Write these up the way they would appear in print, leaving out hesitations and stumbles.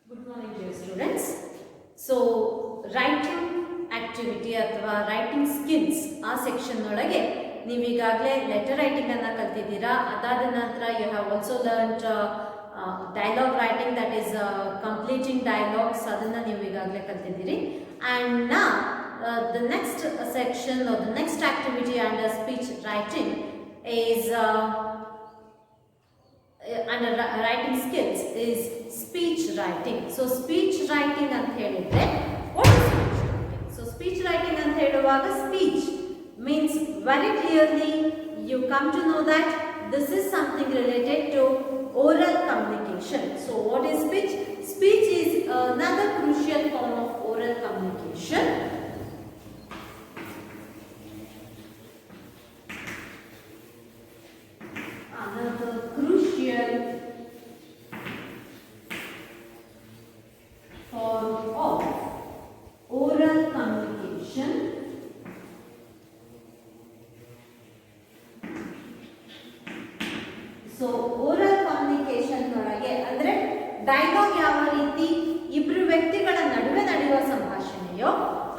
Good morning, dear students. So, writing activity ಅಥವಾ writing skills ಆ section ಒಳಗೆ ನೀವು ಈಗಾಗಲೇ ಲೆಟರ್ ರೈಟಿಂಗ್ ಅನ್ನು ಕಲ್ತಿದ್ದೀರಾ. ಅದಾದ ನಂತರ you have also learned dialogue writing, that is completing dialogues, ಅದನ್ನು ನೀವು ಈಗಾಗಲೇ ಕಲ್ತಿದ್ದೀರಿ. ಆ್ಯಂಡ್ ನಾ the next section or the next activity under speech writing is under writing skills is speech writing. So speech writing ಅಂತ ಹೇಳಿದ್ರೆ what is speech writing? So speech writing ಅಂತ ಹೇಳುವಾಗ speech means very clearly you come to know that this is something related to oral communication. So what is speech? Speech is another crucial form of oral communication. Another crucial form of oral communication. So oral communication ಒಳಗೆ ಅಂದ್ರೆ dialogue ಯಾವ ರೀತಿ ಇಬ್ಬರು ವ್ಯಕ್ತಿಗಳ ನಡುವೆ ನಡೆಯುವ ಸಂಭಾಷಣೆಯೋ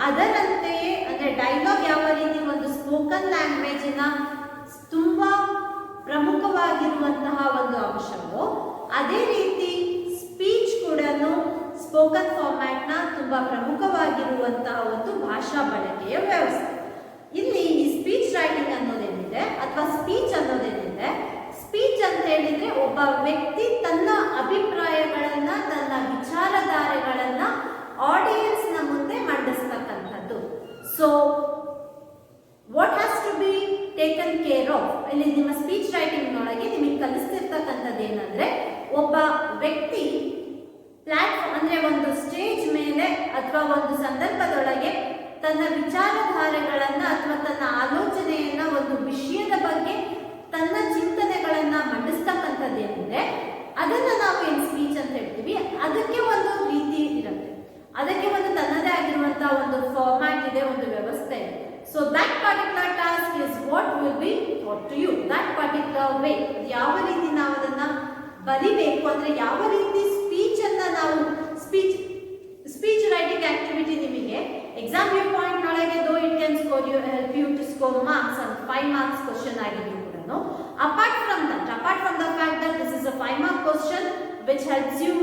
ಅದರಂತೆಯೇ, ಅಂದ್ರೆ ಡೈಲಾಗ್ ಯಾವ ರೀತಿ ಒಂದು ಸ್ಪೋಕನ್ ಲ್ಯಾಂಗ್ವೇಜಿನ ತುಂಬಾ ಪ್ರಮುಖವಾಗಿರುವಂತಹ ಒಂದು ಅಂಶವು, ಅದೇ ರೀತಿ ಸ್ಪೀಚ್ ಕೂಡ ಸ್ಪೋಕನ್ ಫಾರ್ಮ್ಯಾಟ್ನ ತುಂಬಾ ಪ್ರಮುಖವಾಗಿರುವಂತಹ ಒಂದು ಭಾಷಾ ಬಳಕೆಯ ವ್ಯವಸ್ಥೆ. ಇಲ್ಲಿ ಈ ಸ್ಪೀಚ್ ರೈಟಿಂಗ್ ಅನ್ನೋದೇನಿದೆ ಅಥವಾ ಸ್ಪೀಚ್ ಅನ್ನೋದೇನಿದೆ, ಸ್ಪೀಚ್ ಅಂತ ಹೇಳಿದ್ರೆ ಒಬ್ಬ ವ್ಯಕ್ತಿ ತನ್ನ ಅಭಿಪ್ರಾಯಗಳನ್ನ, ತನ್ನ ವಿಚಾರಧಾರೆಗಳನ್ನ ಆಡಿಯನ್ಸ್ ನ ಮುಂದೆ ಮಂಡಿಸ್ತಕ್ಕಂಥದ್ದು. So what has to be taken care of, ಇಲ್ಲಿ ನಿಮ್ಮ ಸ್ಪೀಚ್ ರೈಟಿಂಗ್ ನೊಳಗೆ ನಿಮಗೆ ಕಲಿಸ್ತಿರ್ತಕ್ಕಂಥದ್ದು ಏನಂದ್ರೆ, ಒಬ್ಬ ವ್ಯಕ್ತಿ ಪ್ಲಾಟ್ಫಾರ್ಮ್ ಅಂದ್ರೆ ಒಂದು ಸ್ಟೇಜ್ ಮೇಲೆ ಅಥವಾ ಒಂದು ಸಂದರ್ಭದೊಳಗೆ ತನ್ನ ವಿಚಾರಧಾರೆಗಳನ್ನ ಅಥವಾ ತನ್ನ ಆಲೋಚನೆಯನ್ನ, ಒಂದು ವಿಷಯದ ಬಗ್ಗೆ ತನ್ನ ಚಿಂತನೆಗಳನ್ನ ಮಂಡಿಸ್ತಕ್ಕಂಥದ್ದು ಏನಿದೆ ಅದನ್ನ ನಾವು ಏನ್ ಸ್ಪೀಚ್ ಅಂತ ಹೇಳ್ತೀವಿ. ಅದಕ್ಕೆ ಒಂದು ರೀತಿ ಇರುತ್ತೆ, ಅದಕ್ಕೆ ಒಂದು ತನ್ನದೇ ಆಗಿರುವಂತಹ ಒಂದು ಫಾರ್ಮ್ಯಾಟ್ ಇದೆ, ಒಂದು ವ್ಯವಸ್ಥೆ ಇದೆ. So that particular task is what will be taught to you, that particular way. ಯಾವ ರೀತಿ ನಾವು ಅದನ್ನ ಬರಿಬೇಕು, ಅಂದ್ರೆ ಯಾವ ರೀತಿ ಸ್ಪೀಚ್ ಅನ್ನ ನಾವು ಸ್ಪೀಚ್ ರೈಟಿಂಗ್ ಆಕ್ಟಿವಿಟಿ ನಿಮಗೆ ಎಕ್ಸಾಮ್ ವ್ಯೂ ಪಾಯಿಂಟ್ ಒಳಗೆ though it can score you help you to score marks and 5 marks question ಆಗಿದ್ರು ಕೂಡ, apart from the fact that this is a 5 mark question which helps you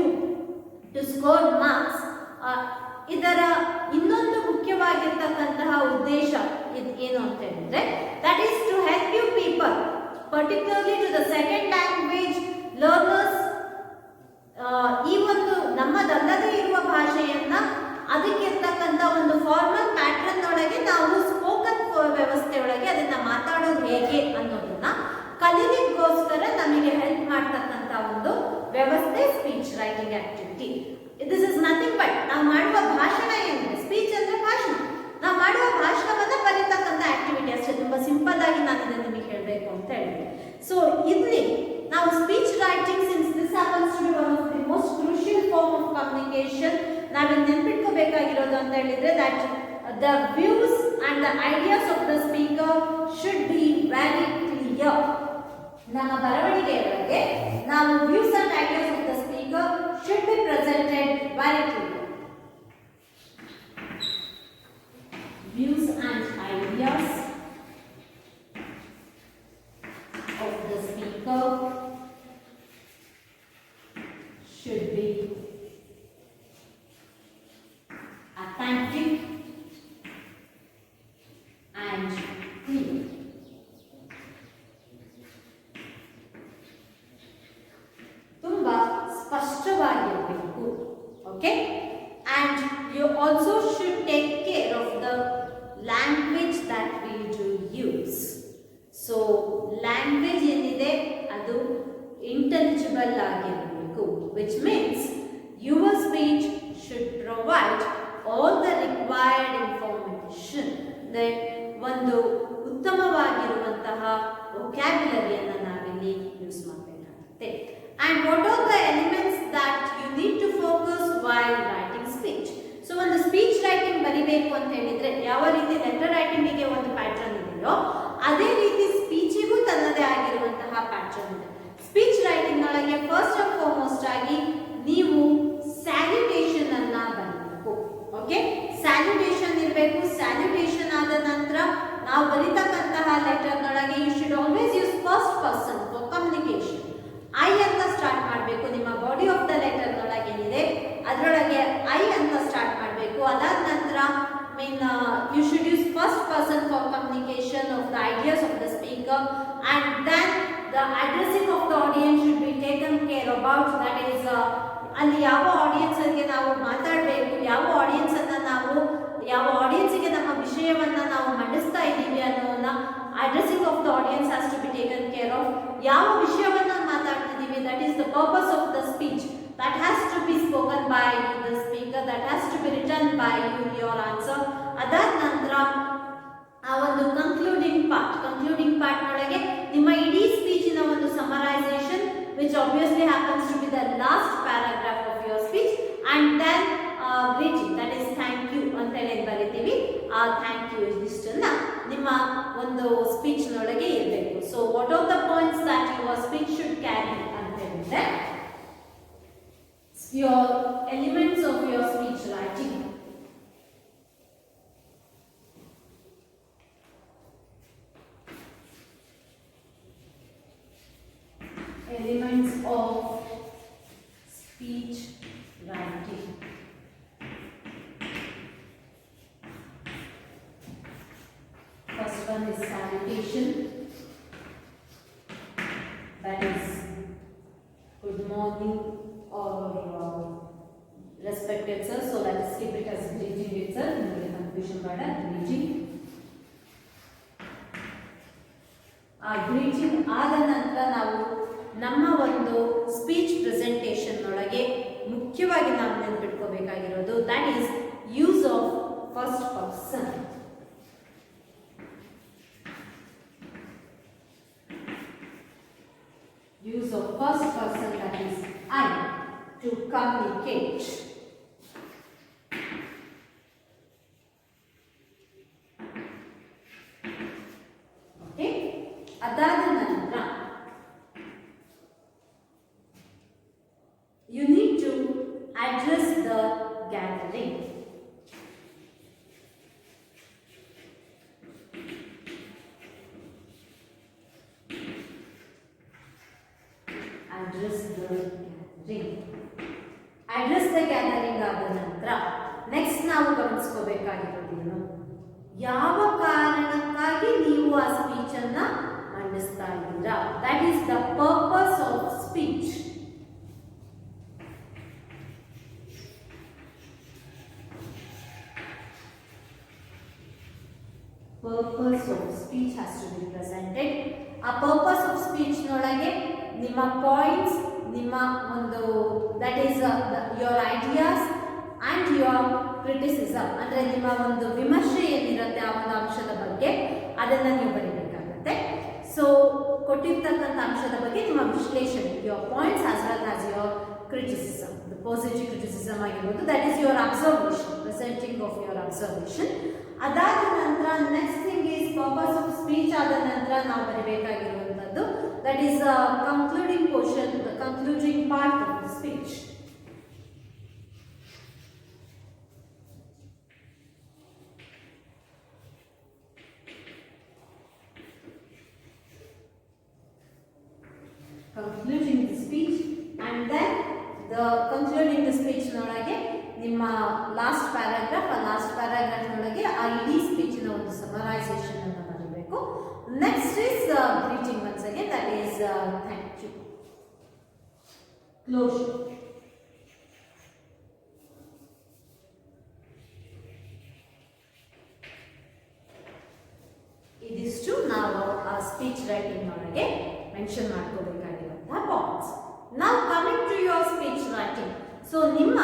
to score marks, ಇದರ ಇನ್ನೊಂದು ಮುಖ್ಯವಾಗಿರ್ತಕ್ಕಂತಹ ಉದ್ದೇಶ ಏನು ಅಂತ ಹೇಳಿದ್ರೆ, that is to help you people, particularly to the second language learners, ಈ ಒಂದು ನಮ್ಮದಲ್ಲದೆ ಇರುವ ಭಾಷೆಯನ್ನ ಅದಕ್ಕೆ ಇರ್ತಕ್ಕಂಥ ಒಂದು ಫಾರ್ಮಲ್ ಪ್ಯಾಟರ್ನ್ ಒಳಗೆ ನಾವು ಸ್ಪೋಕನ್ ವ್ಯವಸ್ಥೆ ಒಳಗೆ ಅದನ್ನ ಮಾತಾಡೋದು ಹೇಗೆ ಅನ್ನೋದನ್ನ ಕಲೀಲಿಕ್ಕೋಸ್ಕರ ನಮಗೆ ಹೆಲ್ಪ್ ಮಾಡ್ತಕ್ಕಂಥ ಒಂದು ವ್ಯವಸ್ಥೆ speech writing activity. This is nothing but ನಾವು ಮಾಡುವ ಭಾಷಣ ಏನಿದೆ, ಸ್ಪೀಚ್ ಅಂದ್ರೆ ಭಾಷಣ, ನಾವು ಮಾಡುವ ಭಾಷಣವನ್ನ ಬರೀತಕ್ಕಂಥ ಆಕ್ಟಿವಿಟಿ ಅಷ್ಟೇ. ತುಂಬಾ ಸಿಂಪಲ್ ಆಗಿ ನಾನು ಇದನ್ನು ನಿಮಗೆ ಹೇಳಬೇಕು ಅಂತ ಹೇಳಿದೆ. ಸೊ ಇಲ್ಲಿ ನಾವು speech writing, since this happens to be one of the most crucial form of communication, ನಾವಿಲ್ಲಿ ನೆನ್ಪಿಟ್ಕೋಬೇಕಾಗಿರೋದು ಅಂತ ಹೇಳಿದ್ರೆ that the views and the ideas of the speaker should be very clear. ನಮ್ಮ ಬರವಣಿಗೆಯೊಳಗೆ ನಾವು views and ideas of the speaker should be presented very clearly. Views and ideas of the speaker should be authentic and clear. ಸ್ಪಷ್ಟವಾಗಿರಬೇಕು. Okay, and you also should take care of the language that we do use. So language ಏನಿದೆ ಅದು intelligible ಆಗಿರಬೇಕು, which means your speech should provide all the required information. ಒಂದು ಉತ್ತಮವಾಗಿರುವಂತಹ ವೊಕ್ಯಾಬ್ಯುಲರಿಯನ್ನು ನಾವಿಲ್ಲಿ use ಮಾಡಬೇಕಾಗುತ್ತೆ. And what are the elements that you need to focus while writing speech? So ಒಂದು speech writing ಬರಿಬೇಕು ಅಂತ ಹೇಳಿದ್ರೆ ಯಾವ ರೀತಿ ಲೆಟರ್ ರೈಟಿಂಗಿಗೆ ಒಂದು ಪ್ಯಾಟರ್ನ್ ಇದೆಯೋ ಅದೇ ರೀತಿ ಸ್ಪೀಚಿಗೂ ತನ್ನದೇ ಆಗಿರುವಂತಹ ಪ್ಯಾಟರ್ನ್ ಇದೆ. ಸ್ಪೀಚ್ ರೈಟಿಂಗ್ ಒಳಗೆ ಫಸ್ಟ್ ಅಂಡ್ ಫಾರ್ಮೋಸ್ಟ್ ಆಗಿ ನೀವು ಸ್ಯಾಲ್ಯುಟೇಷನ್ ಸ್ಯಾಲ್ಯುಟೇಷನ್ ಆದ ನಂತರ ನಾವು ಬರೀತಕ್ಕಂತಹ ಲೆಟರ್ನೊಳಗೆ you should always use first person for communication. I ಅಂತ ಸ್ಟಾರ್ಟ್ ಮಾಡಬೇಕು. ನಿಮ್ಮ ಬಾಡಿ ಆಫ್ ದ ಲೆಟರ್ನೊಳಗೆ ಏನಿದೆ ಅದರೊಳಗೆ ಐ ಅಂತ ಸ್ಟಾರ್ಟ್ ಮಾಡಬೇಕು. ಅದಾದ ನಂತರ you should use first person for communication of the ideas of the speaker, and then the addressing of the audience should be taken care about. That is ಅಲ್ಲಿ ಯಾವ ಆಡಿಯನ್ಸ್ಗೆ ನಾವು ಮಾತಾಡಬೇಕು, ಯಾವ ಆಡಿಯನ್ಸ್ಗೆ ನಮ್ಮ ವಿಷಯವನ್ನ ನಾವು ಮಂಡಿಸ್ತಾ ಇದ್ದೀವಿ ಅನ್ನೋದನ್ನ addressing of the audience has to be taken care of. ಯಾವ ವಿಷಯವನ್ನ ಮಾತಾಡ್ತಿದ್ದೀವಿ, that is the purpose of the speech. That has to be spoken by the speaker, that has to be written by you, your answer. ಅದಾದ ನಂತರ ಆ ಒಂದು concluding part ನೊಳಗೆ ನಿಮ್ಮ ಇಡೀ ಸ್ಪೀಚಿನ ಒಂದು summarisation, which obviously happens to be the last paragraph of your speech, and then greeting, that is thank you ಅಂತ ಹೇಳಿ ಬರೀತೀವಿ. ಆ ಥ್ಯಾಂಕ್ ಯು ಇಷ್ಟನ್ನ ನಿಮ್ಮ ಒಂದು ಸ್ಪೀಚ್ ನೊಳಗೆ ಇರಬೇಕು. So what are the points that your speech should carry ಅಂತ ಹೇಳಿದ್ರೆ, your elements of your speech writing. Elements of speech writing. First one is salutation. That is good morning or respected sir, so let us keep it as greeting itself. No confusion about that. Greeting. Greeting ಆದ ನಂತರ ನಾವು ನಮ್ಮ ಒಂದು speech presentation ಒಳಗೆ ಮುಖ್ಯವಾಗಿ ನಾವು ನೆನಪಿಟ್ಕೋಬೇಕಾಗಿರೋದು that is use of first person. Use of first person, that is I, to communicate. Okay? ಅದಾದ ನಂತರ you need to address the gathering. Address the gathering ಆದ ನಂತರ ನೆಕ್ಸ್ಟ್ ನಾವು ಗಮನಿಸ್ಕೋಬೇಕಾಗಿರೋದೇನು, ಯಾವ ಕಾರಣಕ್ಕಾಗಿ ನೀವು ಆ ಸ್ಪೀಚ್ ಅನ್ನ ಮಂಡಿಸ್ತಾ ಇದ್ದೀರಾ. That is the purpose of speech. Purpose of speech has to be presented. ಆ purpose of speech ನೊಳಗೆ ನಿಮ್ಮ ಪಾಯಿಂಟ್ಸ್, ನಿಮ್ಮ ಒಂದು that is your ideas and your criticism, ಅಂದರೆ ನಿಮ್ಮ ಒಂದು ವಿಮರ್ಶೆ ಏನಿರುತ್ತೆ ಆ ಒಂದು ಅಂಶದ ಬಗ್ಗೆ ಅದನ್ನು ನೀವು ಬರೀಬೇಕಾಗತ್ತೆ. ಸೊ ಕೊಟ್ಟಿರ್ತಕ್ಕಂಥ ಅಂಶದ ಬಗ್ಗೆ ನಿಮ್ಮ ವಿಶ್ಲೇಷಣೆ, your points as well as your criticism, the positive criticism ಆಗಿರ್ಬೋದು, that is your observation, presenting of your observation. ಅದಾದ ನಂತರ next thing is purpose of speech ಆದ ನಂತರ ನಾವು ಬರೀಬೇಕಾಗಿರುವಂಥದ್ದು that is the concluding portion, the concluding part of the speech. Concluding the speech, and then the concluding the speech ನೊಳಗೆ ನಿಮ್ಮ last paragraph ನೊಳಗೆ ಆ ಇಡೀ ಸ್ಪೀಚಿನ ಒಂದು ಸಮರೈಸೇಷನ್ ಅನ್ನು ಬರಬೇಕು. Next is greeting once again, that is thank you. Closure. ಇದಿಷ್ಟು ನಾವು ಆ ಸ್ಪೀಚ್ ರೈಟಿಂಗ್ ನೊಳಗೆ ಮೆನ್ಷನ್ ಮಾಡ್ಕೋಬೇಕಾಗಿರುವಂತಹ ಪಾಯಿಂಟ್ಸ್. ನಾವು coming to your speech writing. So ನಿಮ್ಮ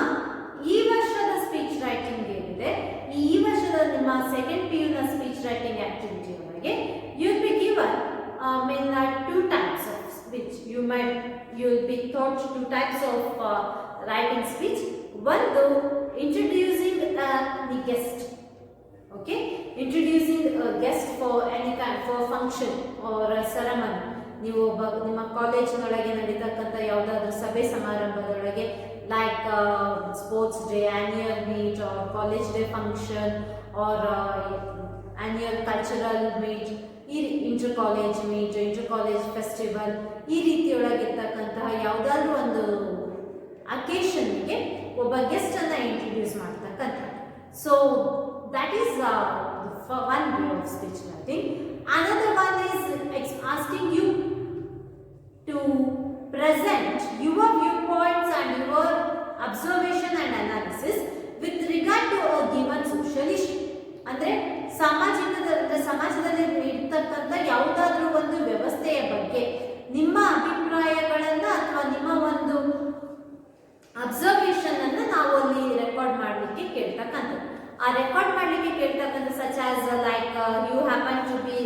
ಈ ವರ್ಷದ ಸ್ಪೀಚ್ ರೈಟಿಂಗ್ ಏನಿದೆ, ಈ ವರ್ಷದ ನಿಮ್ಮ ಸೆಕೆಂಡ್ PU ನ ಸ್ಪೀಚ್ ರೈಟಿಂಗ್ ಆಕ್ಟಿವಿಟಿ ಒಳಗೆ you will be given two types of speech. You will be taught two types of writing speech. One, though, introducing the guest. Okay, introducing a guest for any kind for function or a ceremony. ನೀವು ನಿಮ್ಮ ಕಾಲೇಜಿನೊಳಗೆ ನಡೀತಕ್ಕಂಥ ಯಾವುದಾದ್ರೂ ಸಭೆ ಸಮಾರಂಭದೊಳಗೆ, like sports day, annual meet, or college day function, or annual cultural meet, ಈ inter college meet, inter college festival, ಈ ರೀತಿಯೊಳಗಿರ್ತಕ್ಕಂತಹ ಯಾವುದಾದ್ರೂ ಒಂದು ಅಕೇಶನ್ಗೆ ಒಬ್ಬ ಗೆಸ್ಟ್ ಅನ್ನ ಇಂಟ್ರೊಡ್ಯೂಸ್ ಮಾಡ್ತಕ್ಕಂಥ. So that is one way of speech writing. Another one is asking you to present your viewpoints and your observation and analysis with regard to a given social issue. ಅಂದ್ರೆ ಸಮಾಜದಲ್ಲಿ ಇರ್ತಕ್ಕಂಥ ಯಾವುದಾದ್ರೂ ಒಂದು ವ್ಯವಸ್ಥೆಯ ಬಗ್ಗೆ ನಿಮ್ಮ ಅಭಿಪ್ರಾಯಗಳನ್ನ ಅಥವಾ ನಿಮ್ಮ ಒಂದು ಅಬ್ಸರ್ವೇಷನ್ ಅನ್ನ ನಾವು ಅಲ್ಲಿ ರೆಕಾರ್ಡ್ ಮಾಡಲಿಕ್ಕೆ ಕೇಳ್ತಕ್ಕಂಥದ್ದು. ಆ ರೆಕಾರ್ಡ್ ಮಾಡಲಿಕ್ಕೆ ಕೇಳ್ತಕ್ಕಂಥ such as like you happen to be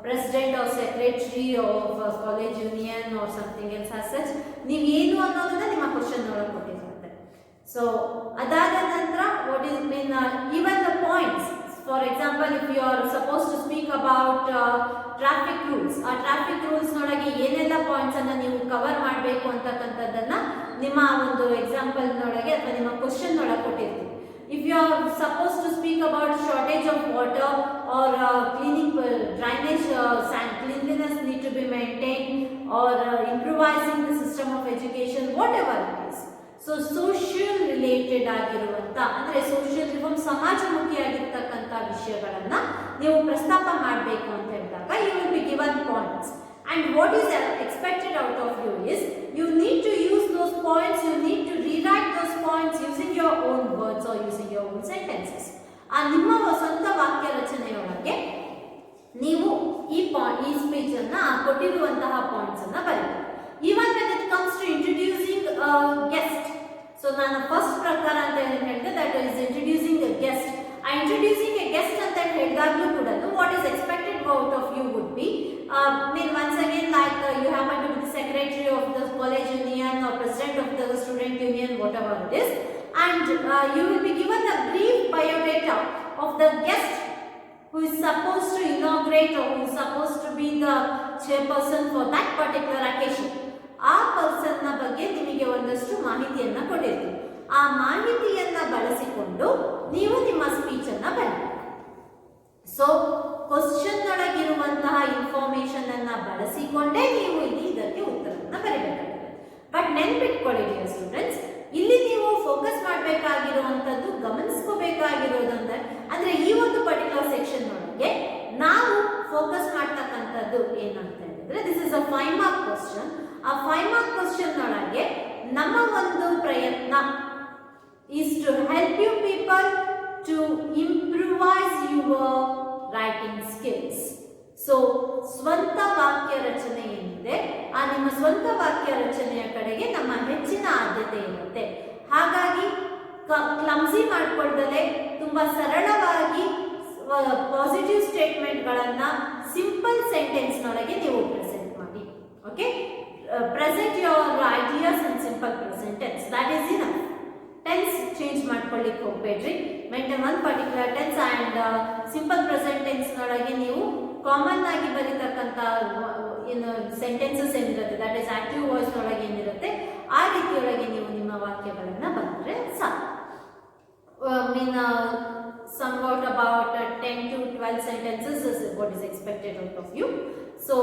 president or secretary of college union or something else as such, ನೀವು ಏನು ಅನ್ನೋದನ್ನ ನಿಮ್ಮ ಕ್ವಶನ್ ಒಳಗೆ ಕೊಟ್ಟಿರುತ್ತೆ. ಸೊ ಅದಾದ ನಂತರ what is mean even the points. For example, if you are suppose to speak about traffic rules, ಆ traffic rules ನೊಳಗೆ ಏನೆಲ್ಲ ಪಾಯಿಂಟ್ಸ್ ಅನ್ನ ನೀವು ಕವರ್ ಮಾಡಬೇಕು ಅಂತಕ್ಕಂಥದ್ದನ್ನ ನಿಮ್ಮ ಒಂದು ಎಕ್ಸಾಂಪಲ್ ನೊಳಗೆ ಅಥವಾ ನಿಮ್ಮ ಕ್ವಶನ್ ಒಳಗೆ ಕೊಟ್ಟಿರ್ತೀವಿ. If you are supposed to speak about shortage of water or cleaning drainage, cleanliness need to be maintained, or improvising the system of education, whatever it is. So social related ಆಗಿರುವಂತ ಅಂದ್ರೆ social reform, ಸಮಾಜಮುಖಿ ಆಗಿರ್ತಕ್ಕಂಥ ವಿಷಯಗಳನ್ನ ನೀವು ಪ್ರಸ್ತಾಪ ಮಾಡಬೇಕು ಅಂತ ಹೇಳಿದಾಗ you will be given points. And what is expected out of you is you need to use those points, you need to rewrite those points using your own words or using your own sentences. ಆ ನಿಮ್ಮ ಸ್ವಂತ ವಾಕ್ಯ ರಚನೆಯೊಳಗೆ ನೀವು ಈ speech ಅನ್ನ ಕೊಟ್ಟಿರುವಂತಹ points ಅನ್ನ ಬರೀಬೇಕು. Even when it comes to introducing a guest, so ನಾನು ಫಸ್ಟ್ ಪ್ರಕಾರ ಅಂತ ಹೇಳಿದೆ that is introducing a guest. Introducing a guest ಅಂತ ಹೇಳಿದಾಗಲೂ ಕೂಡ what is expected out of you would be once again like you happen to be the secretary of the college union or president of the student union, whatever it is, and you will be given a brief biodata of the guest who is supposed to inaugurate or who is supposed to be the chairperson for that particular occasion. ಆ person ನ ಬಗ್ಗೆ ನಿಮಗೆ ಒಂದಷ್ಟು ಮಾಹಿತಿಯನ್ನ ಕೊಟ್ಟಿರ್ತೀವಿ. ಆ ಮಾಹಿತಿಯನ್ನ ಬಳಸಿಕೊಂಡು ನೀವು ನಿಮ್ಮ ಸ್ಪೀಚ್ ಅನ್ನ ಬರೀಬೇಕು. ಸೊ ಕ್ವಶನ್ ಒಳಗಿರುವಂತಹ ಇನ್ಫಾರ್ಮೇಶನ್ ಅನ್ನ ಬಳಸಿಕೊಂಡೇ ನೀವು ಇಲ್ಲಿ ಇದಕ್ಕೆ ಉತ್ತರವನ್ನು ಬರೀಬೇಕಾಗುತ್ತೆ. ಬಟ್ ನೆನ್ಪಿಟ್ಕೊಳ್ಳಿ ಡಿಯರ್ ಸ್ಟೂಡೆಂಟ್ಸ್, ಇಲ್ಲಿ ನೀವು ಫೋಕಸ್ ಮಾಡಬೇಕಾಗಿರುವಂತದ್ದು, ಗಮನಿಸ್ಕೋಬೇಕಾಗಿರೋದಂದ್ರೆ ಅಂದ್ರೆ ಈ ಒಂದು ಪರ್ಟಿಕ್ಯುಲರ್ ಸೆಕ್ಷನ್ ಒಳಗೆ ನಾವು ಫೋಕಸ್ ಮಾಡ್ತಕ್ಕಂಥದ್ದು ಏನಂತ ಹೇಳಿದ್ರೆ this is a 5 mark question. ಆ 5 ಮಾರ್ಕ್ ಕ್ವಶನ್ ಒಳಗೆ ನಮ್ಮ ಒಂದು ಪ್ರಯತ್ನ is to help you people to improvise your writing skills. So ಸ್ವಂತ ವಾಕ್ಯ ರಚನೆ ಏನಿದೆ ಆ ನಿಮ್ಮ ಸ್ವಂತ ವಾಕ್ಯ ರಚನೆಯ ಕಡೆಗೆ ನಮ್ಮ ಹೆಚ್ಚಿನ ಆದ್ಯತೆ ಇರುತ್ತೆ. ಹಾಗಾಗಿ ಕ್ಲಮ್ಸಿ ಮಾಡ್ಕೊಳ್ದಲೆ ತುಂಬಾ ಸರಳವಾಗಿ ಪಾಸಿಟಿವ್ ಸ್ಟೇಟ್ಮೆಂಟ್ಗಳನ್ನ ಸಿಂಪಲ್ ಸೆಂಟೆನ್ಸ್ ನೊಳಗೆ ನೀವು ಪ್ರೆಸೆಂಟ್ ಮಾಡಿ. Okay, present your ideas in simple present tense, that is enough. Tense change ಮಾಡ್ಕೊಳ್ಳಿಕ್ಕೆ ಹೋಗ್ಬೇಡ್ರಿ. Maintain one particular tense and simple present tense ನೊಳಗೆ ನೀವು ಕಾಮನ್ ಆಗಿ ಬರೀತಕ್ಕಂಥ ಏನು ಸೆಂಟೆನ್ಸಸ್ ಏನಿರುತ್ತೆ ದಟ್ ಈಸ್ ಆಕ್ಟಿವ್ ವಾಯ್ಸ್ ನೊಳಗೆ ಏನಿರುತ್ತೆ ಆ ರೀತಿಯೊಳಗೆ ನೀವು ನಿಮ್ಮ ವಾಕ್ಯಗಳನ್ನ ಬರೆದ್ರೆ ಸಾಕು. ಮೀನ್ somewhat about 10 to 12 sentences is what is expected out of you. So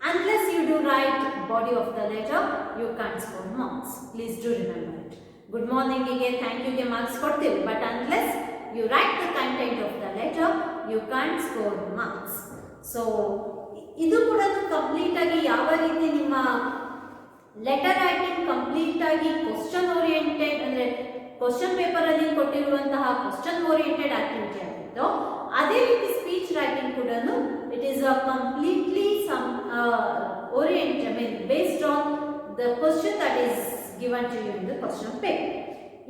unless you do write body of the letter, you can't score marks. Please do remember it. Good morning again, thank you ge marks kodteve, but unless you write the content of the letter, you can't score marks. So idu kuda complete agi yava ರೀತಿ ನಿಮ್ಮ letter writing complete ಆಗಿ question oriented ಅಂದ್ರೆ question paper ಅಲ್ಲಿ ಕೊಟ್ಟಿರುವಂತಹ question oriented activity ಆಗಿತ್ತು, ಅದೇ ರೀತಿ speech writing ಕೂಡ it is a completely oriented, based on the question that is given to you in the question paper.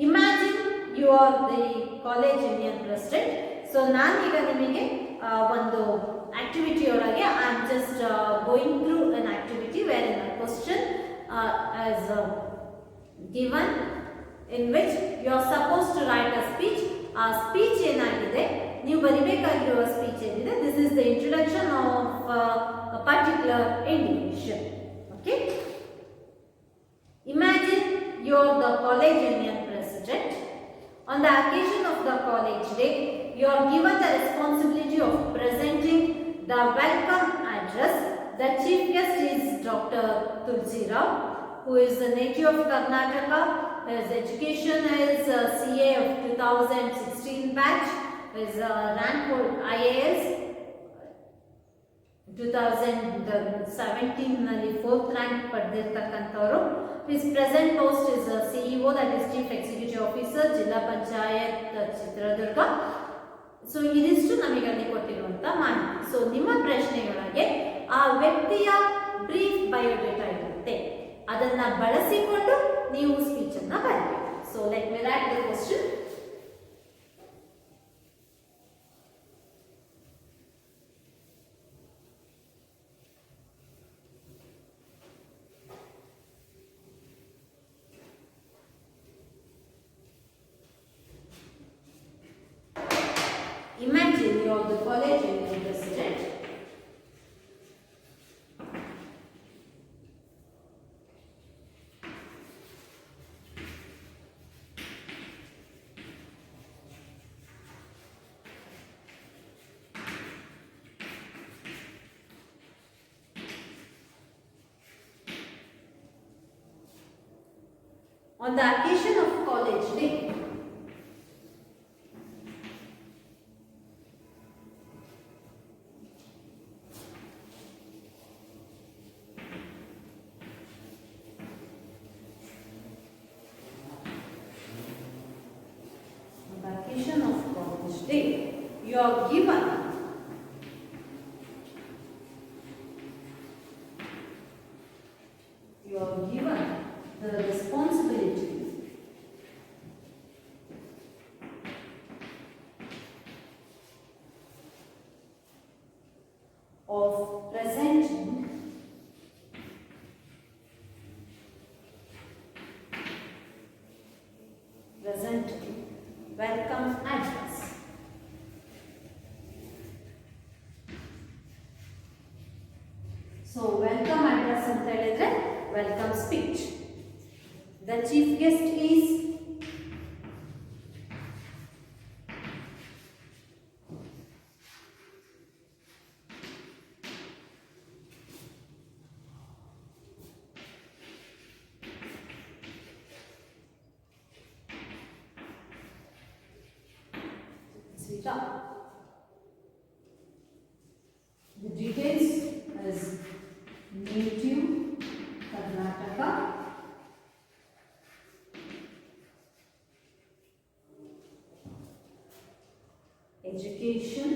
Imagine you are the college union president. So ನಾನು ಈಗ ನಿಮಗೆ ಒಂದು activity ಒಳಗೆ I am just going through an activity wherein a question is given in which you are supposed to write a speech. ಆ speech ಏನಾಗಿದೆ ನೀವು ಬರಿಬೇಕಾಗಿರುವ speech ಏನಿದೆ this is the introduction of a particular individual. Okay, imagine you are the college union president. On On the occasion of the college day, you are given the responsibility of presenting the welcome address. The chief guest is Dr. Tulsi Rao, who is a native of Karnataka. His education is CA of 2016 batch. His rank hold IAS 2017 ನಲ್ಲಿ 4th rank ಪಡೆದಿರತಕ್ಕಂತವರು. His present post is CEO, that is Chief Executive Officer, ಜಿಲ್ಲಾ panchayat Chitradurga. So ಇದಿಷ್ಟು ನಮಗೆ ಅಲ್ಲಿ ಕೊಟ್ಟಿರುವಂತ ಮಾಹಿತಿ. So ನಿಮ್ಮ ಪ್ರಶ್ನೆಯೊಳಗೆ ಆ ವ್ಯಕ್ತಿಯ brief biodata ಇರುತ್ತೆ, ಅದನ್ನ ಬಳಸಿಕೊಂಡು ನೀವು ಸ್ಪೀಚ್ ಅನ್ನ ಬರೆಯಬೇಕು. So let me right the question. Imagine you are the college union president. On the occasion of college day, you are given the responsibility of presenting welcome address. So welcome address ಅಂತ ಹೇಳಿದ್ರೆ welcome speech. The chief guest is Sita. The details is native Karnataka, education,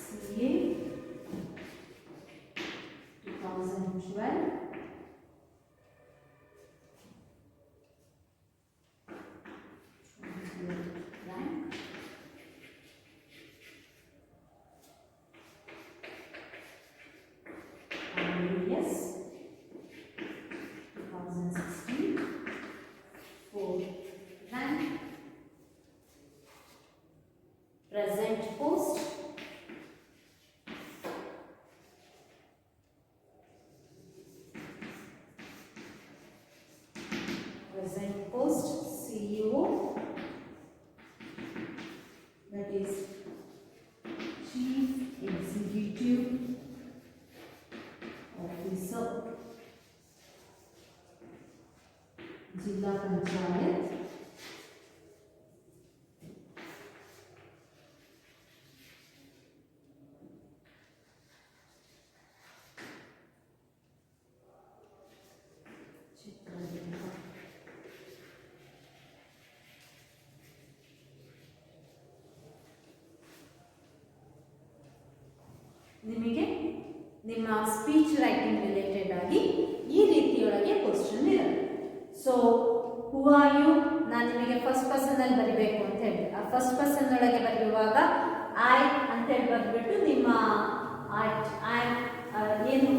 CA 2012, rank, IAS 2016, 4th rank, present post, CEO, that is Chief Executive Officer, ಜಿಲ್ಲಾ ಪಂಚಾಯತ್ ಚಿತ್ರದುರ್ಗ. ನಿಮಗೆ ನಿಮ್ಮ speech writing related ಆಗಿ ಈ ರೀತಿಯೊಳಗೆ question ಇರುತ್ತೆ. So who are you, ನಾನು ನಿಮಗೆ first person ಅಲ್ಲಿ ಬರಿಬೇಕು ಅಂತ ಹೇಳಿದೆ. ಆ ಫಸ್ಟ್ ಪರ್ಸನ್ ಒಳಗೆ ಬರೆಯುವಾಗ ಐ ಅಂತ ಹೇಳಿ ಬರೆದ್ಬಿಟ್ಟು ನಿಮ್ಮ ಏನು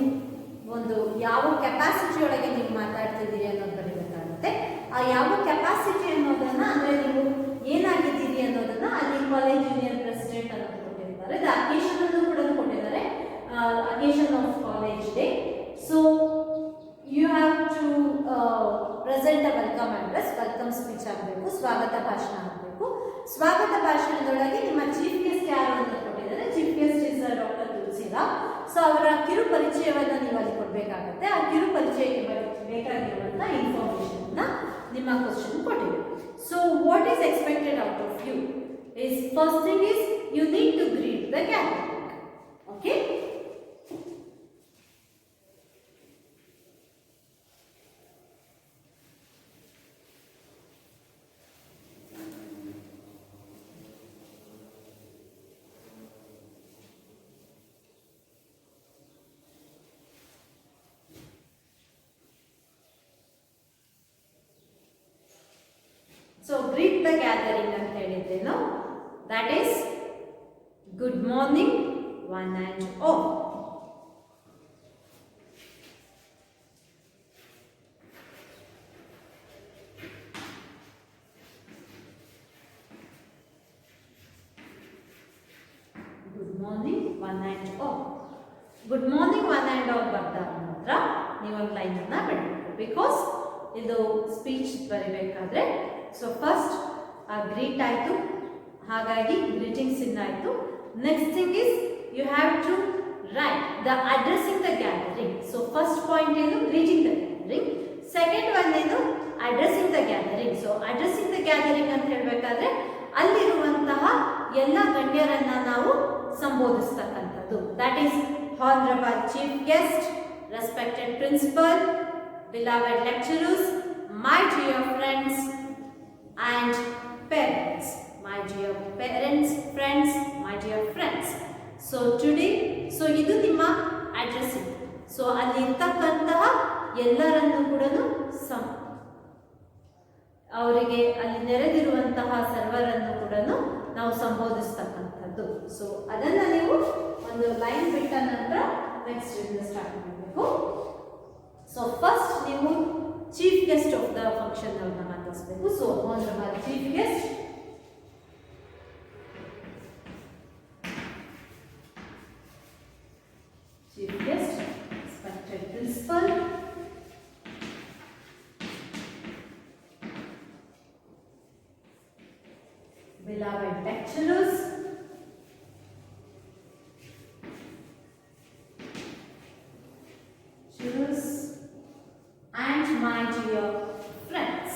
ಒಂದು ಯಾವ ಕೆಪಾಸಿಟಿ ಒಳಗೆ ನೀವು ಮಾತಾಡ್ತಿದ್ದೀರಿ ಅನ್ನೋದು ಬರೀಬೇಕಾಗುತ್ತೆ. ಆ ಯಾವ ಕೆಪಾಸಿಟಿ ಅನ್ನೋದನ್ನ ಅಂದ್ರೆ ನೀವು ಏನಾಗಿದ್ದೀರಿ ಅನ್ನೋದನ್ನ ಅಲ್ಲಿ ಕಾಲೇಜ್ ಯೂನಿಯನ್ ಪ್ರೆಸಿಡೆಂಟ್ ಅನ್ನೋದು ಕೊಟ್ಟಿರ್ತಾರೆ. ದ ಅಕೇಶನ್ ಅನ್ನು ಕೂಡ ಕೊಟ್ಟಿದ್ದಾರೆ, occasion of college day. So present welcome address, welcome speech ಆಗಬೇಕು, ಸ್ವಾಗತ ಭಾಷಣ ಆಗಬೇಕು. ಸ್ವಾಗತ ಭಾಷಣದೊಳಗೆ ನಿಮ್ಮ ಚೀಫ್ ಗೆಸ್ಟ್ ಯಾರು ಅಂತ ಕೊಟ್ಟಿದ್ದಾರೆ. Chief guest is doctor Tulsiram. So ಅವರ ಕಿರು ಪರಿಚಯವನ್ನು ನೀವು ಅಲ್ಲಿ ಕೊಡಬೇಕಾಗುತ್ತೆ. ಆ ಕಿರು ಪರಿಚಯಕ್ಕೆ ಬೇಕಾಗಿರುವಂಥ ಇನ್ಫಾರ್ಮೇಶನ್ ನಿಮ್ಮ ಕ್ವಶನ್ ಕೊಟ್ಟಿದೆ. So what is expected out of you is first thing is you need to greet the gathering. Okay. So greet the gathering ಅಂತ ಹೇಳಿದ್ದೇನು, that is good morning one and all. Good morning one and all. Good morning one and all ಬರ್ದಾಗ ಮಾತ್ರ ನೀವೊಂದು ಲೈನನ್ನು ಬಿಡಬೇಕು, because ಇದು speech ಬರೀಬೇಕಾದ್ರೆ. So first greet ಆಯಿತು, ಹಾಗಾಗಿ greetings ಇನ್ನಾಯಿತು. Next thing is you have to write the addressing the gathering. So first point ಏನು, greeting the gathering. Second one ಏನು, addressing the gathering. So addressing the gathering ಅಂತ ಹೇಳಬೇಕಾದ್ರೆ ಅಲ್ಲಿರುವಂತಹ ಎಲ್ಲ ಗಣ್ಯರನ್ನ ನಾವು ಸಂಬೋಧಿಸ್ತಕ್ಕಂಥದ್ದು. That is honourable chief guest, respected principal, beloved lecturers, my dear friends and parents, my dear parents, friends, my dear friends. So today, so ಇದು ನಿಮ್ಮ addressing. So ಅಲ್ಲಿ ಇರ್ತಕ್ಕಂತಹ ಎಲ್ಲರನ್ನು ಕೂಡ ಅವರಿಗೆ ಅಲ್ಲಿ ನೆರೆದಿರುವಂತಹ ಸರ್ವರನ್ನು ಕೂಡ ನಾವು ಸಂಬೋಧಿಸ್ತಕ್ಕಂಥದ್ದು. ಸೊ ಅದನ್ನು ನೀವು ಒಂದು ಲೈನ್ ಬಿಟ್ಟ ನಂತರ ನೆಕ್ಸ್ಟ್ ಸ್ಟಾರ್ಟ್ ಮಾಡಬೇಕು. ಸೊ ಫಸ್ಟ್ ನೀವು chief guest of the function ಅವ್ರನ್ನ ಮಾತಾಡಿಸ್ಬೇಕು. So honourable chief guest, chief guest, respected principal, beloved lecturers, and my dear friends.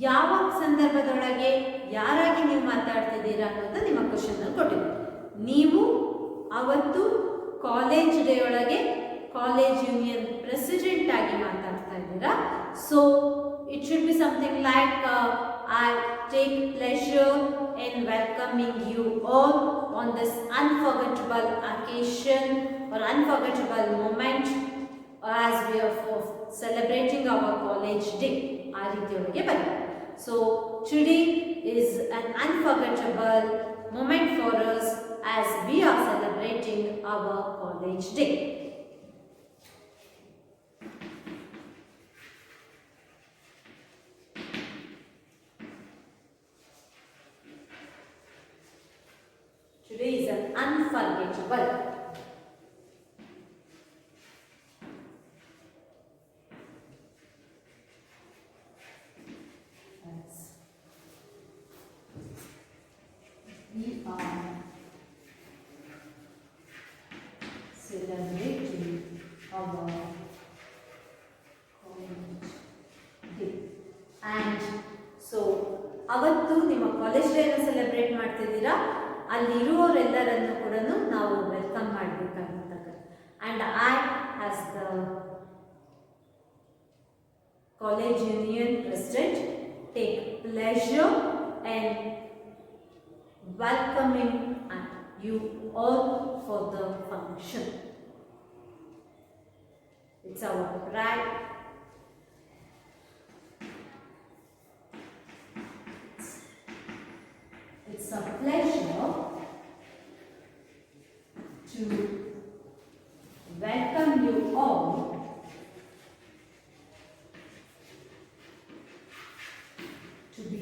ಯಾವ ಸಂದರ್ಭದೊಳಗೆ ಯಾರಾಗಿ ನೀವು ಮಾತಾಡ್ತಿದ್ದೀರಾ ಅನ್ನೋದು ನಿಮ್ಮ ಕ್ವಶನ್ ಕೊಟ್ಟಿದೆ. ನೀವು ಅವತ್ತು ಕಾಲೇಜ್ ಡೇ ಒಳಗೆ ಕಾಲೇಜ್ ಯೂನಿಯನ್ ಪ್ರೆಸಿಡೆಂಟ್ ಆಗಿ ಮಾತಾಡ್ತಾ ಇದ್ದೀರಾ. So it should be something like I take pleasure in welcoming you all on this unforgettable occasion or unforgettable moment as we are celebrating our college day. ಆ ರೀತಿಯೊಳಗೆ ಬನ್ನಿ. So today is an unforgettable moment for us as we are celebrating our college day. Today is an unforgettable. We are celebrating our college day. And so ಅವತ್ತು ನಿಮ್ಮ college ಡೇನ celebrate ಮಾಡ್ತಿದ್ದೀರಾ. ಅಲ್ಲಿರುವವರೆಲ್ಲರನ್ನು ಕೂಡ ನಾವು welcome ಮಾಡಬೇಕಾಗಿರ್ತಕ್ಕಂಥ. And I as the college union president take pleasure and welcoming you all for the function. It's our pride. It's a pleasure to welcome you all to be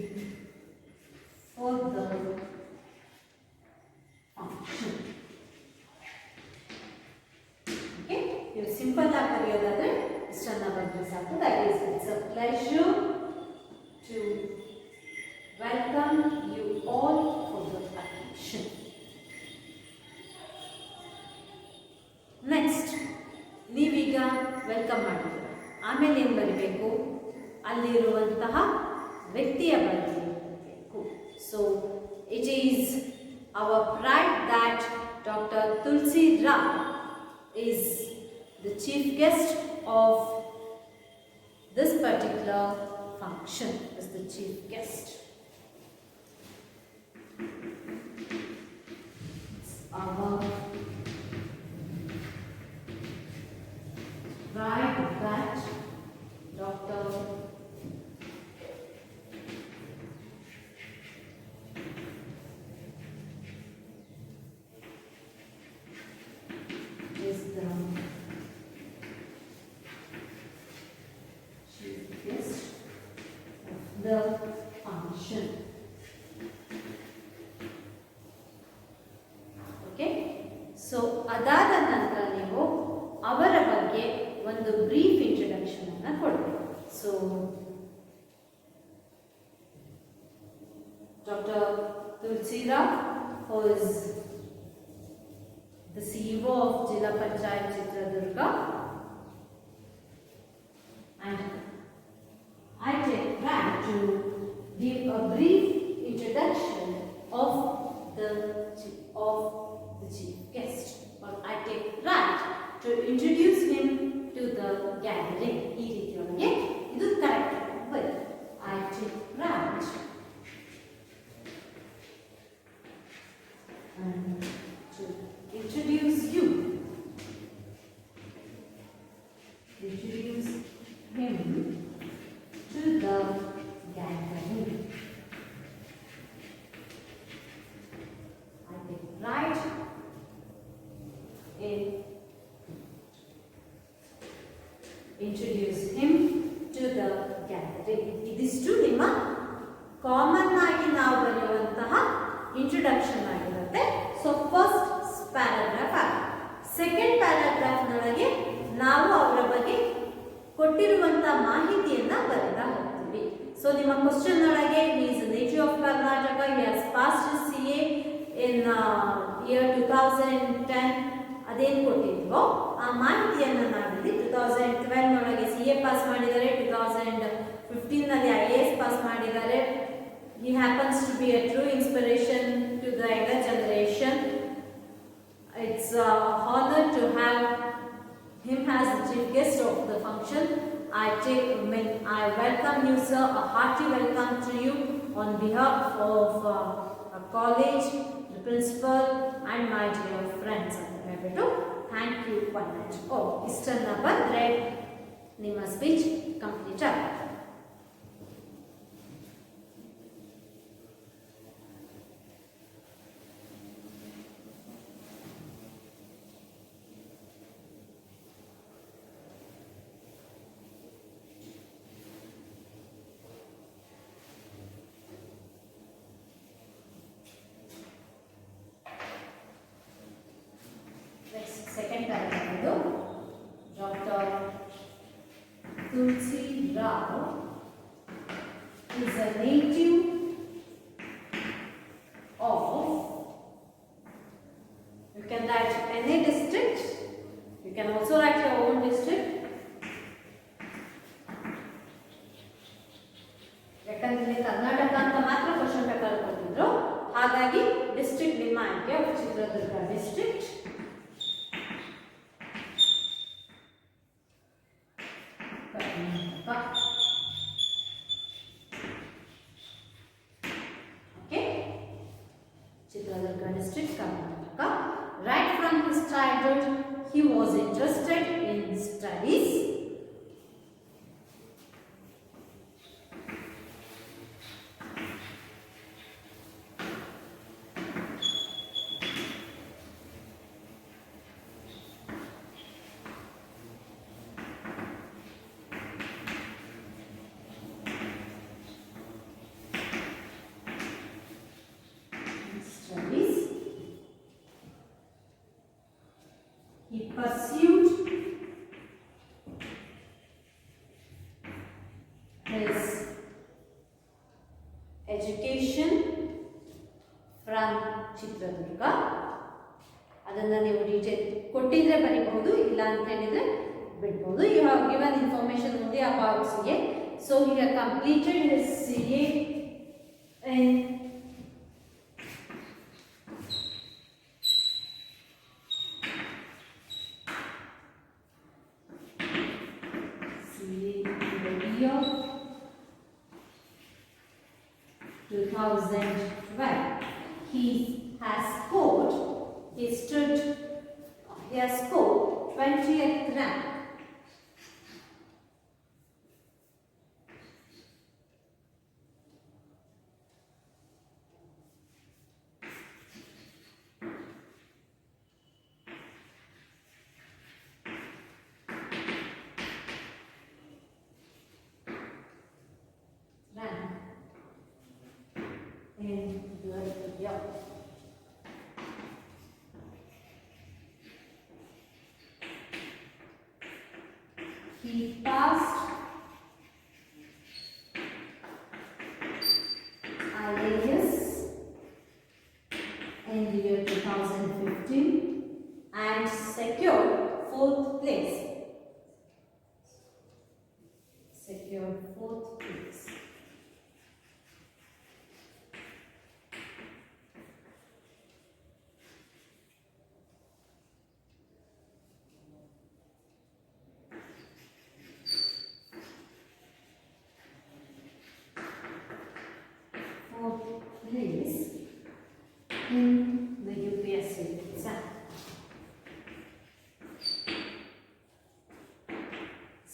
simple ಆಗಿ ಕರೆಯೋದಾದ್ರೆ ಇಷ್ಟನ್ನ ಬಂದ್ರೆ ಸಾಕು. That is it's a pleasure to welcome you all for the attention. Next ನೀವೀಗ welcome ಮಾಡಿದ್ದೀರ, ಆಮೇಲೆ ಏನು ಬರಬೇಕು, ಅಲ್ಲಿರುವಂತಹ ವ್ಯಕ್ತಿಯ ಬಗ್ಗೆ ಬರಬೇಕು. So it is our pride that Dr. Tulsi Rao is the chief guest of this particular function, is the chief guest. It's our pride that Dr. is the chief guest of the function. Okay, so ಅದಾದ ನಂತರ ನೀವು ಅವರ ಬಗ್ಗೆ ಒಂದು brief introduction ಅನ್ನು ಕೊಡಬೇಕು. So doctor Tulasi Rao who is the CEO of Jilla Panchayat Chitradurga, and I take pride to give a brief introduction of the chief guest, or I take pride to introduce him to the gathering. ಈ ರೀತಿಯೊಳಗೆ ಇದು correct ಬರ್ I take pride and to introduce him to the gathering. I take pride in introduce him to the gathering. ಇದಿಷ್ಟು ನಿಮ್ಮ common ಆಗಿ ನಾವು ಬರೆಯುವಂತಹ introduction ಆಗಿರುತ್ತೆ. So first paragraph ಆಗಿದೆ. Second ಪ್ಯಾರಾಗ್ರಾಫ್ನೊಳಗೆ ನಾವು ಅವರ ಬಗ್ಗೆ ಕೊಟ್ಟಿರುವಂತಹ ಮಾಹಿತಿಯನ್ನ ಬರೆದ ಹೋಗ್ತೀವಿ. ಸೊ ನಿಮ್ಮ ಕ್ವಶನ್ ಒಳಗೆ he is a native of Karnataka, he has passed his CA in year 2010 ಅದೇನು ಕೊಟ್ಟಿದ್ವೋ ಆ ಮಾಹಿತಿಯನ್ನ ನಾವಿಲ್ಲಿ 2012 ನೊಳಗೆ CA ಪಾಸ್ ಮಾಡಿದ್ದಾರೆ, 2015 ನಲ್ಲಿ IAS ಪಾಸ್ ಮಾಡಿದ್ದಾರೆ. He happens to be a true inspiration to the younger generation. It's an honor to have him as the chief guest of the function. I welcome you, sir. A hearty welcome to you on behalf of our college, the principal, and my dear friends. Thank you one much. Oh, ಇಷ್ಟನ್ನ ಬಂದ್ರೆ ನಿಮ್ಮ speech complete ಆಗುತ್ತೆ. Second paragraph, Dr. Tulsi Rao is a native of, you can write any district, you can also write your own district. ಯಾಕಂದ್ರೆ ಕರ್ನಾಟಕ ಅಂತ ಮಾತ್ರ question paper ಕೊಟ್ಟಿದ್ರು, ಹಾಗಾಗಿ district ನಿಮ್ಮ ಆಯ್ಕೆ Chitradurga district. Chitradurga district, Karnataka. Right from his childhood, he was interested in studies. He pursued his education from Chitradurga. ಅದನ್ನು ನೀವು detail ಕೊಟ್ಟಿದ್ರೆ ಬರೀಬಹುದು, ಇಲ್ಲ ಅಂತ ಹೇಳಿದ್ರೆ ಬಿಡ್ಬೋದು. You have given information only about CA. So he has completed his CA in year 2012. He has scored 20th rank. He passed IAS in the year 2015 and secured 4th place. Place in the UPSC exam.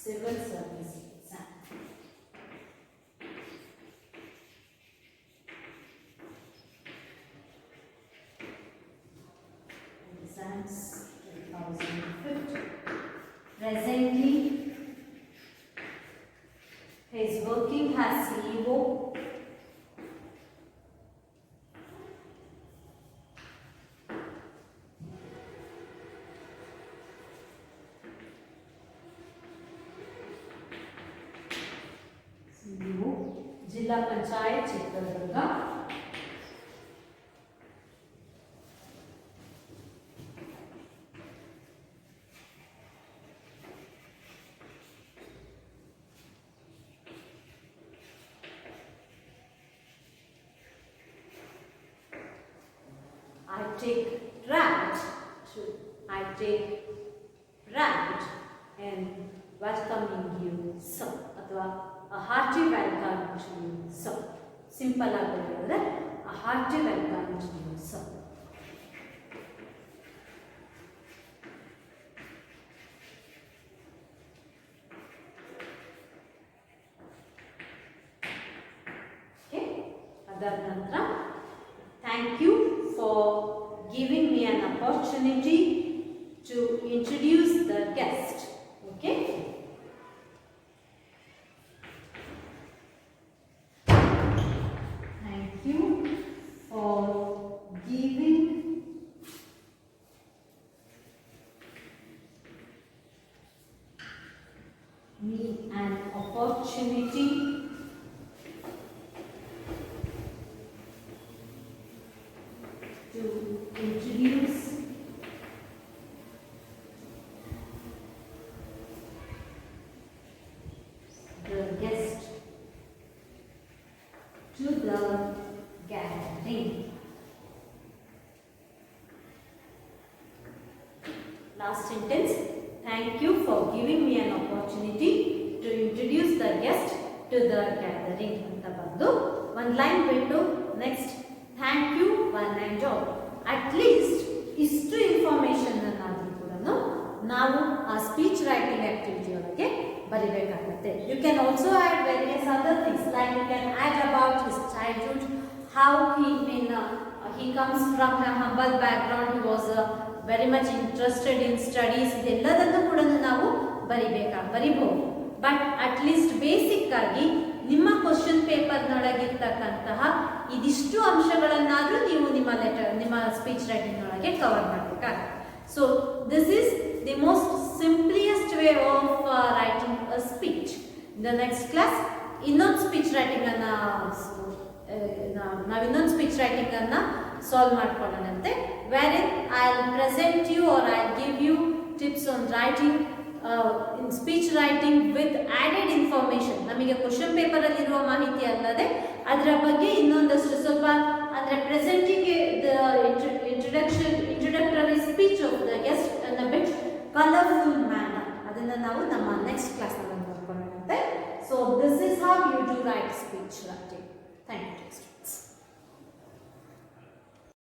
Civil service exam. Exams 2015. Presently, he is working as CEO जिला panchayat Chitradurga. I take pride in welcoming you, sir. अथवा a hearty welcome to you, sir. Simple ಆಗಿ ಹೇಳಿದ್ರೆ a hearty welcome to you, sir. Okay, ಅದರ ನಂತರ thank you for giving me an opportunity to introduce the guest. Okay. Me an opportunity to introduce the guest to the gathering. Last sentence. Thank you for giving me an opportunity to introduce the guest to the gathering. ಅಂತ ಬಂದು ಒಂದು line ಬಿಟ್ಟು next thank you one and all. At least ಇಷ್ಟು information ಅನ್ನಾದರೂ ಕೂಡ ನಾವು ಆ speech writing activity ಒಳಗೆ ಬರಿಬೇಕಾಗುತ್ತೆ. You can also add various other things like you can add about his childhood, how he comes from a humble background, he was very much interested in studies. ಇದೆಲ್ಲದನ್ನು ಕೂಡ ನಾವು ಬರಿಬಹುದು. But at least basic ಆಗಿ ನಿಮ್ಮ question ಪೇಪರ್ನೊಳಗಿರ್ತಕ್ಕಂತಹ ಇದಿಷ್ಟು ಅಂಶಗಳನ್ನಾದರೂ ನೀವು ನಿಮ್ಮ speech writing ಒಳಗೆ cover ಮಾಡಬೇಕಾಗುತ್ತೆ. So this is the most simpliest way of writing a speech. In the next class ಇನ್ನೊಂದು ಸ್ಪೀಚ್ ರೈಟಿಂಗ್ ಅನ್ನ ನಾವು ಇನ್ನೊಂದು ಸ್ಪೀಚ್ ರೈಟಿಂಗ್ ಅನ್ನ ಸಾಲ್ವ್ ಮಾಡ್ಕೊಳ್ಳೋಣಂತೆ. Where in I present you or I give you tips on writing in speech writing with added information. ನಮಗೆ question paper ಅಲ್ಲಿ ಇರುವ ಮಾಹಿತಿ ಅಲ್ಲದೆ ಅದರ ಬಗ್ಗೆ ಇನ್ನೊಂದಷ್ಟು ಸ್ವಲ್ಪ ಅಂದ್ರೆ presenting introductory speech of the guest in a bit colourful manner. ಅದನ್ನ ನಾವು ನಮ್ಮ ನೆಕ್ಸ್ಟ್ ಕ್ಲಾಸ್ ನಲ್ಲಿ ನೋಡ್ಕೊಳ್ಳೋಣಂತೆ. So this is how you do write speech writing. Thank you.